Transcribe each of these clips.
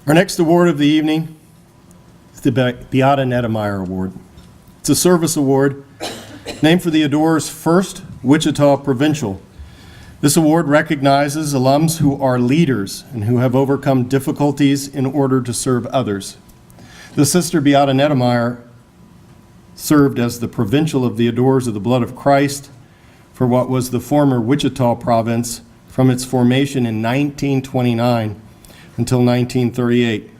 Our next award of the evening is the Beata Netemeyer Award. It's a service award named for the Adore's first Wichita Provincial. This award recognizes alums who are leaders and who have overcome difficulties in order to serve others. The Sister Beata Netemeyer served as the Provincial of the Adores of the Blood of Christ for what was the former Wichita province from its formation in 1929 until 1938.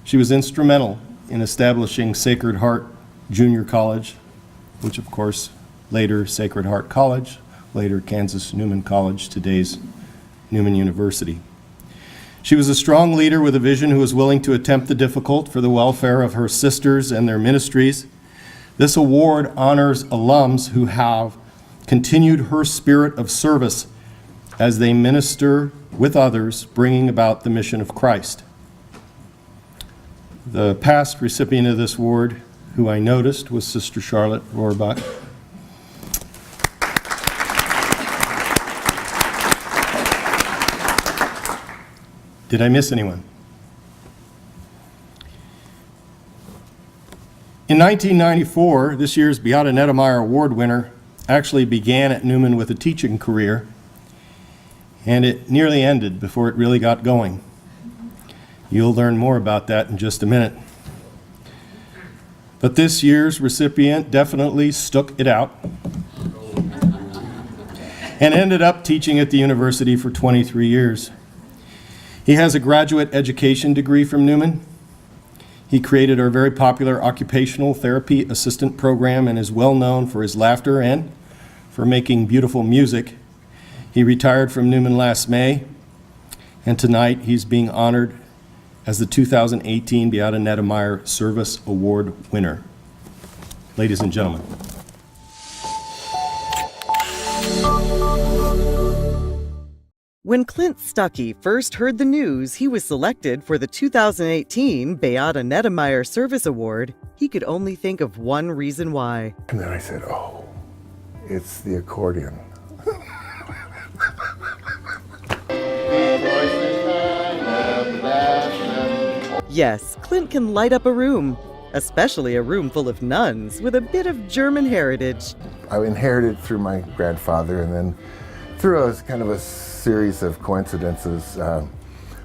She was instrumental in establishing Sacred Heart Junior College, which of course later Sacred Heart College, later Kansas Newman College, today's Newman University. She was a strong leader with a vision who was willing to attempt the difficult for the welfare of her sisters and their ministries. This award honors alums who have continued her spirit of service as they minister with others, bringing about the mission of Christ. The past recipient of this award, who I noticed, was Sister Charlotte Rohrbach. Did I miss anyone? In 1994, this year's Beata Netemeyer Award winner actually began at Newman with a teaching career, and it nearly ended before it really got going. You'll learn more about that in just a minute. But this year's recipient definitely stuck it out and ended up teaching at the university for 23 years. He has a graduate education degree from Newman. He created our very popular Occupational Therapy Assistant Program and is well known for his laughter and for making beautiful music. He retired from Newman last May, and tonight he's being honored as the 2018 Beata Netemeyer Service Award winner. Ladies and gentlemen. When Clinton Stucky first heard the news he was selected for the 2018 Beata Netemeyer Service Award, he could only think of one reason why. And then I said, oh, it's the accordion. Yes, Clint can light up a room, especially a room full of nuns with a bit of German heritage. I inherited through my grandfather, and then through a kind of a series of coincidences,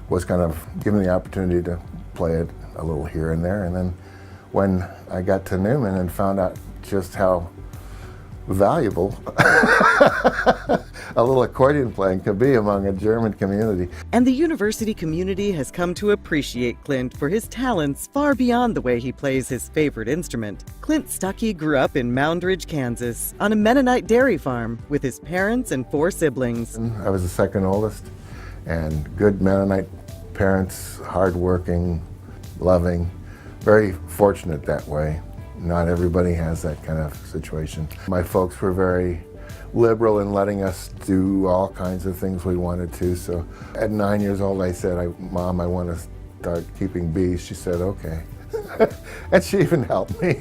was kind of given the opportunity to play it a little here and there. And then when I got to Newman and found out just how valuable a little accordion playing could be among a German community. And the university community has come to appreciate Clint for his talents far beyond the way he plays his favorite instrument. Clint Stucky grew up in Moundridge, Kansas, on a Mennonite dairy farm with his parents and 4 siblings. I was the second oldest, and good Mennonite parents, hardworking, loving, very fortunate that way. Not everybody has that kind of situation. My folks were very liberal in letting us do all kinds of things we wanted to. So at 9 years old, I said, Mom, I want to start keeping bees. She said, okay. And she even helped me.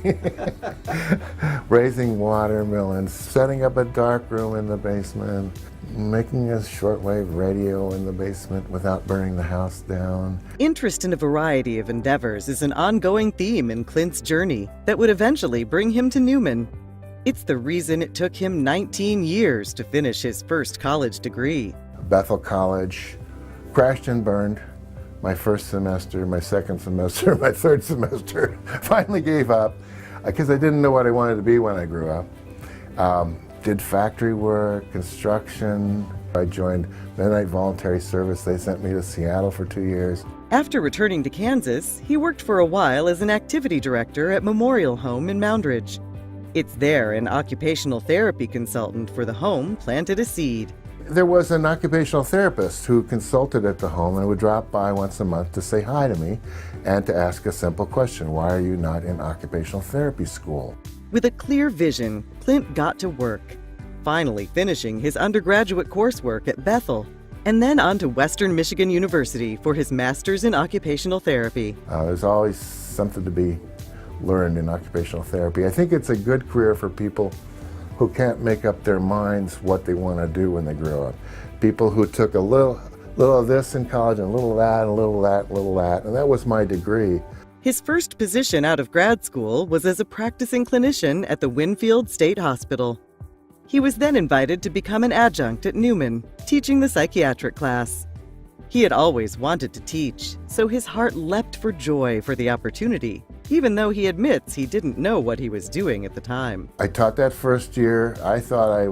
Raising watermelons, setting up a dark room in the basement, making a shortwave radio in the basement without burning the house down. Interest in a variety of endeavors is an ongoing theme in Clint's journey that would eventually bring him to Newman. It's the reason it took him 19 years to finish his first college degree. Bethel College, crashed and burned. My first semester, my second semester, my third semester, finally gave up because I didn't know what I wanted to be when I grew up. Did factory work, construction. I joined Mennonite Voluntary Service. They sent me to Seattle for 2 years. After returning to Kansas, he worked for a while as an activity director at Memorial Home in Moundridge. It's there an occupational therapy consultant for the home planted a seed. There was an occupational therapist who consulted at the home and would drop by once a month to say hi to me and to ask a simple question: why are you not in occupational therapy school? With a clear vision, Clint got to work, finally finishing his undergraduate coursework at Bethel, and then on to Western Michigan University for his master's in occupational therapy. There's always something to be learned in occupational therapy. I think it's a good career for people who can't make up their minds what they want to do when they grow up. People who took a little little of this in college and a little of that and a little of that and a little of that. And that was my degree. His first position out of grad school was as a practicing clinician at the Winfield State Hospital. He was then invited to become an adjunct at Newman, teaching the psychiatric class. He had always wanted to teach, so his heart leapt for joy for the opportunity, even though he admits he didn't know what he was doing at the time. I taught that first year. I thought I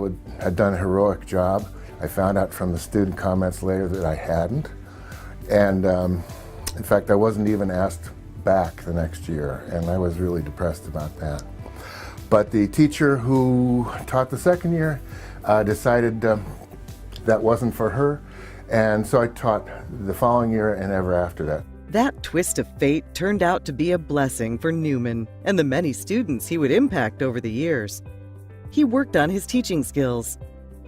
had done a heroic job. I found out from the student comments later that I hadn't. And in fact, I wasn't even asked back the next year, and I was really depressed about that. But the teacher who taught the second year decided that wasn't for her, and so I taught the following year and ever after that. That twist of fate turned out to be a blessing for Newman and the many students he would impact over the years. He worked on his teaching skills,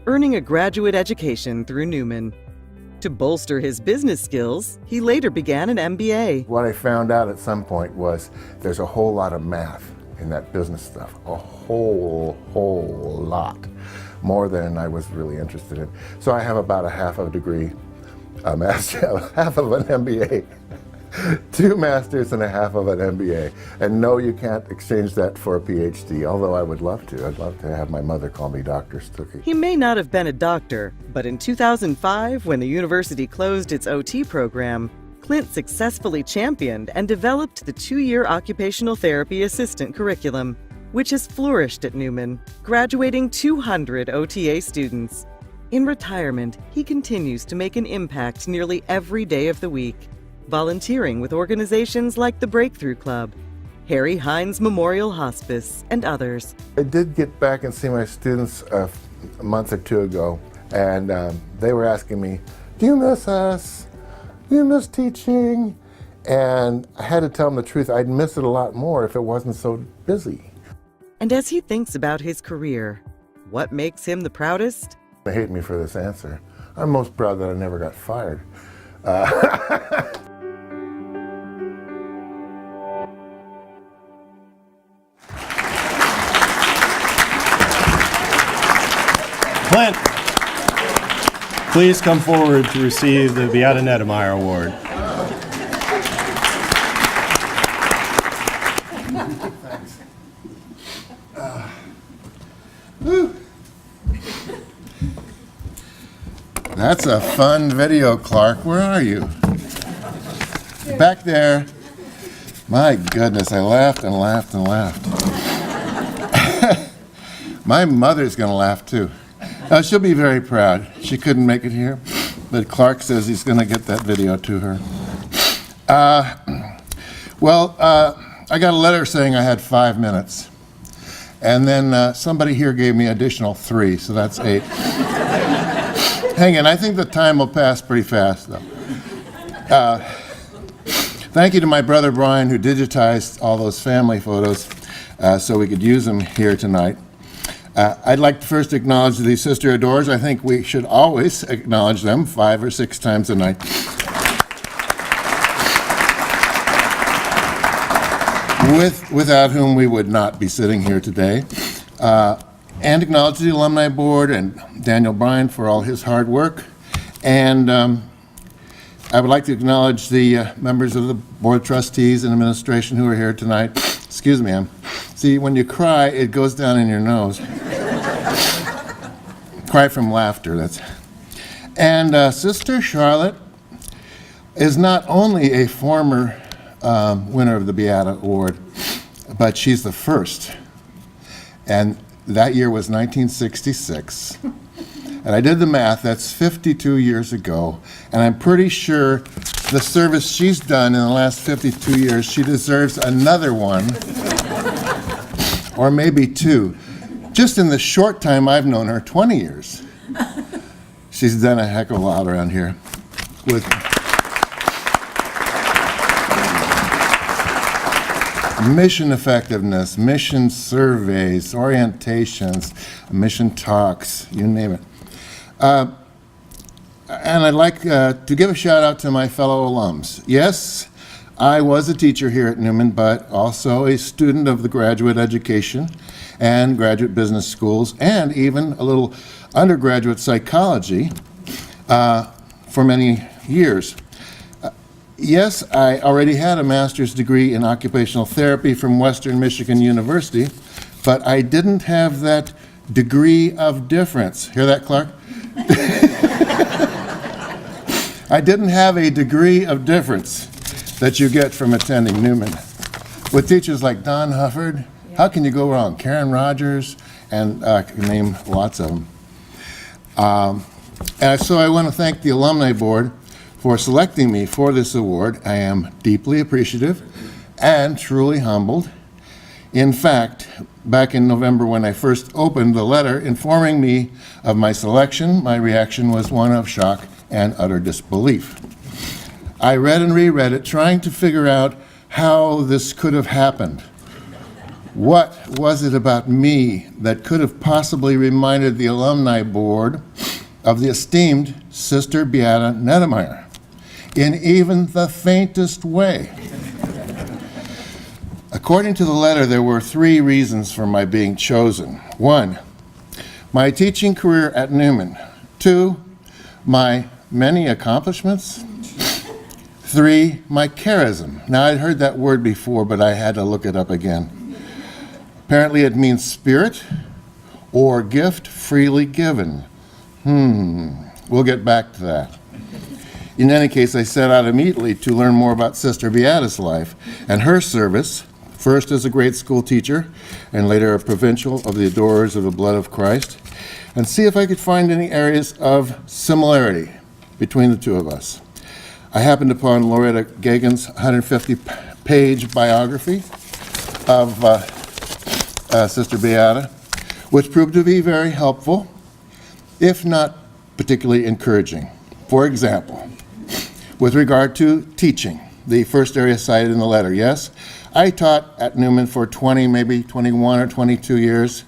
earning a graduate education through Newman. To bolster his business skills, he later began an MBA. What I found out at some point was there's a whole lot of math in that business stuff, a whole lot, more than I was really interested in. So I have about a half of a degree, half of an MBA, 2 masters and a half of an MBA. And no, you can't exchange that for a PhD, although I would love to. I'd love to have my mother call me Dr. Stucky. He may not have been a doctor, but in 2005, when the university closed its OT program, Clint successfully championed and developed the 2-year occupational therapy assistant curriculum, which has flourished at Newman, graduating 200 OTA students. In retirement, he continues to make an impact nearly every day of the week, volunteering with organizations like the Breakthrough Club, Harry Hines Memorial Hospice, and others. I did get back and see my students a month or 2 ago, and they were asking me, "Do you miss us? Do you miss teaching?" And I had to tell them the truth. I'd miss it a lot more if it wasn't so busy. And as he thinks about his career, what makes him the proudest? They hate me for this answer. I'm most proud that I never got fired. Clint, please come forward to receive the Beata Netemeyer Award. That's a fun video, Clark. Where are you? Back there. My goodness, I laughed and laughed and laughed. My mother's going to laugh too. She'll be very proud. She couldn't make it here, but Clark says he's going to get that video to her. I got a letter saying I had 5 minutes. And then somebody here gave me additional 3, so that's 8. Hang on, I think the time will pass pretty fast, though. Thank you to my brother Brian, who digitized all those family photos so we could use them here tonight. I'd like to first acknowledge these sister adorers. I think we should always acknowledge them 5 or 6 times a night. Without whom we would not be sitting here today. And acknowledge the Alumni Board and Daniel Bryan for all his hard work. And I would like to acknowledge the members of the Board of Trustees and administration who are here tonight. Excuse me, see, when you cry, it goes down in your nose. Cry from laughter, that's. And Sister Charlotte is not only a former winner of the Beata Award, but she's the first. And that year was 1966. And I did the math, that's 52 years ago. And I'm pretty sure the service she's done in the last 52 years, she deserves another one, or maybe 2. Just in the short time I've known her, 20 years. She's done a heck of a lot around here. With mission effectiveness, mission surveys, orientations, mission talks, you name it. And I'd like to give a shout out to my fellow alums. Yes, I was a teacher here at Newman, but also a student of the graduate education and graduate business schools, and even a little undergraduate psychology for many years. Yes, I already had a master's degree in occupational therapy from Western Michigan University, but I didn't have that degree of difference. Hear that, Clark? I didn't have a degree of difference that you get from attending Newman. With teachers like Don Hufford, how can you go wrong? Karen Rogers, and I can name lots of them. And so I want to thank the Alumni Board for selecting me for this award. I am deeply appreciative and truly humbled. In fact, back in November when I first opened the letter informing me of my selection, my reaction was one of shock and utter disbelief. I read and reread it, trying to figure out how this could have happened. What was it about me that could have possibly reminded the Alumni Board of the esteemed Sister Beata Netemeyer in even the faintest way? According to the letter, there were 3 reasons for my being chosen. 1, my teaching career at Newman. 2, my many accomplishments. 3, my charism. Now, I'd heard that word before, but I had to look it up again. Apparently, it means spirit or gift freely given. We'll get back to that. In any case, I set out immediately to learn more about Sister Beata's life and her service, first as a grade school teacher and later a provincial of the Adorers of the Blood of Christ, and see if I could find any areas of similarity between the two of us. I happened upon Loretta Gagan's 150-page biography of Sister Beata, which proved to be very helpful, if not particularly encouraging. For example, with regard to teaching, the first area cited in the letter, yes, I taught at Newman for 20, maybe 21 or 22 years,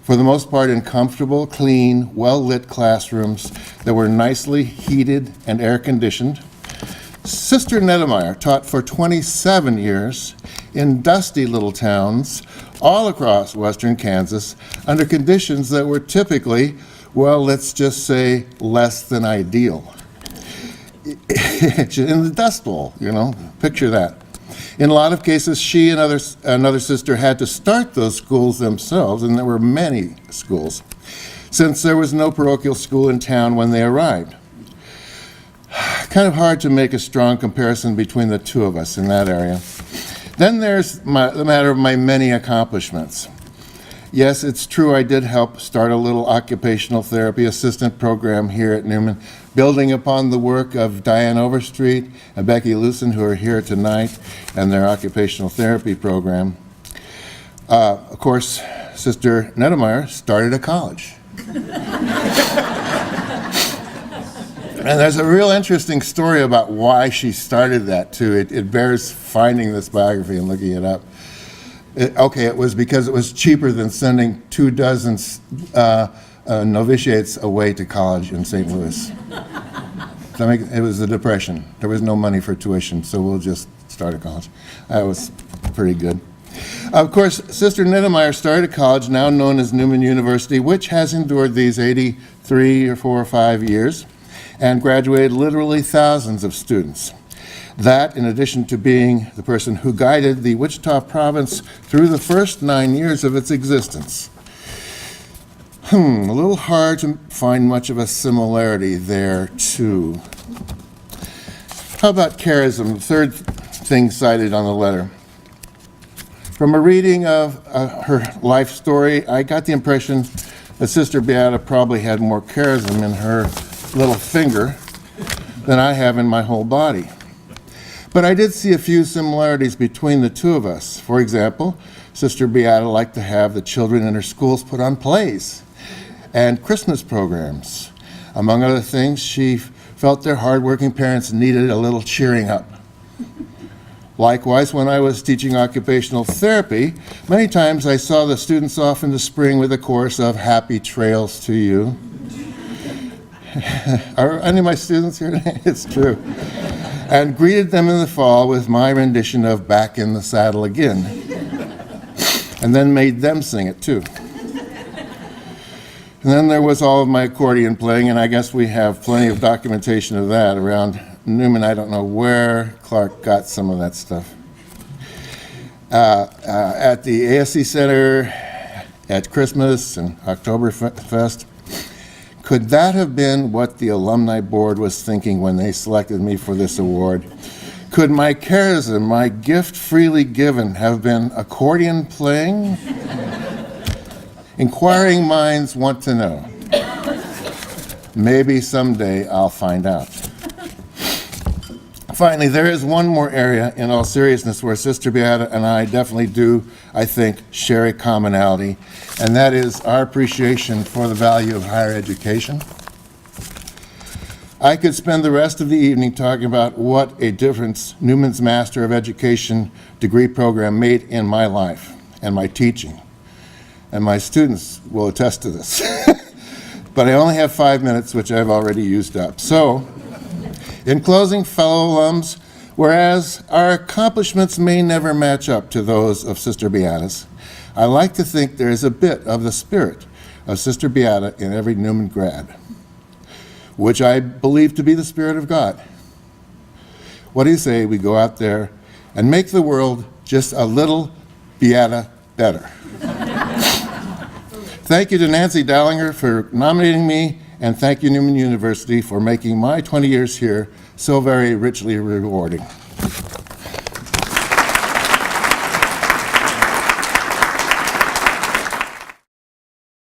for the most part in comfortable, clean, well-lit classrooms that were nicely heated and air-conditioned. Sister Netemeyer taught for 27 years in dusty little towns all across western Kansas under conditions that were typically, well, let's just say, less than ideal. In the Dust Bowl, picture that. In a lot of cases, she and another sister had to start those schools themselves, and there were many schools, since there was no parochial school in town when they arrived. Kind of hard to make a strong comparison between the two of us in that area. Then there's the matter of my many accomplishments. Yes, it's true I did help start a little occupational therapy assistant program here at Newman, building upon the work of Diane Overstreet and Becky Lucen, who are here tonight, and their occupational therapy program. Of course, Sister Netemeyer started a college. And there's a real interesting story about why she started that, too. It bears finding this biography and looking it up. It was because it was cheaper than sending 24 novitiates away to college in St. Louis. It was the Depression. There was no money for tuition, so we'll just start a college. That was pretty good. Of course, Sister Netemeyer started a college now known as Newman University, which has endured these 83 or 4 or 5 years and graduated literally thousands of students. That, in addition to being the person who guided the Wichita province through the first 9 years of its existence. A little hard to find much of a similarity there, too. How about charism, the third thing cited on the letter? From a reading of her life story, I got the impression that Sister Beata probably had more charism in her little finger than I have in my whole body. But I did see a few similarities between the two of us. For example, Sister Beata liked to have the children in her schools put on plays and Christmas programs. Among other things, she felt their hardworking parents needed a little cheering up. Likewise, when I was teaching occupational therapy, many times I saw the students off in the spring with a chorus of "Happy Trails to You." Are any of my students here today? It's true. And greeted them in the fall with my rendition of "Back in the Saddle Again," and then made them sing it too. And then there was all of my accordion playing, and I guess we have plenty of documentation of that around Newman. I don't know where Clark got some of that stuff. At the ASC Center at Christmas and Oktoberfest, could that have been what the Alumni Board was thinking when they selected me for this award? Could my charism, my gift freely given, have been accordion playing? Inquiring minds want to know. Maybe someday I'll find out. Finally, there is one more area, in all seriousness, where Sister Beata and I definitely do, I think, share a commonality, and that is our appreciation for the value of higher education. I could spend the rest of the evening talking about what a difference Newman's Master of Education degree program made in my life and my teaching. And my students will attest to this. But I only have 5 minutes, which I've already used up. So, in closing, fellow alums, whereas our accomplishments may never match up to those of Sister Beata's, I like to think there is a bit of the spirit of Sister Beata in every Newman grad, which I believe to be the Spirit of God. What do you say we go out there and make the world just a little Beata better? Thank you to Nancy Dallinger for nominating me, and thank you Newman University for making my 20 years here so very richly rewarding.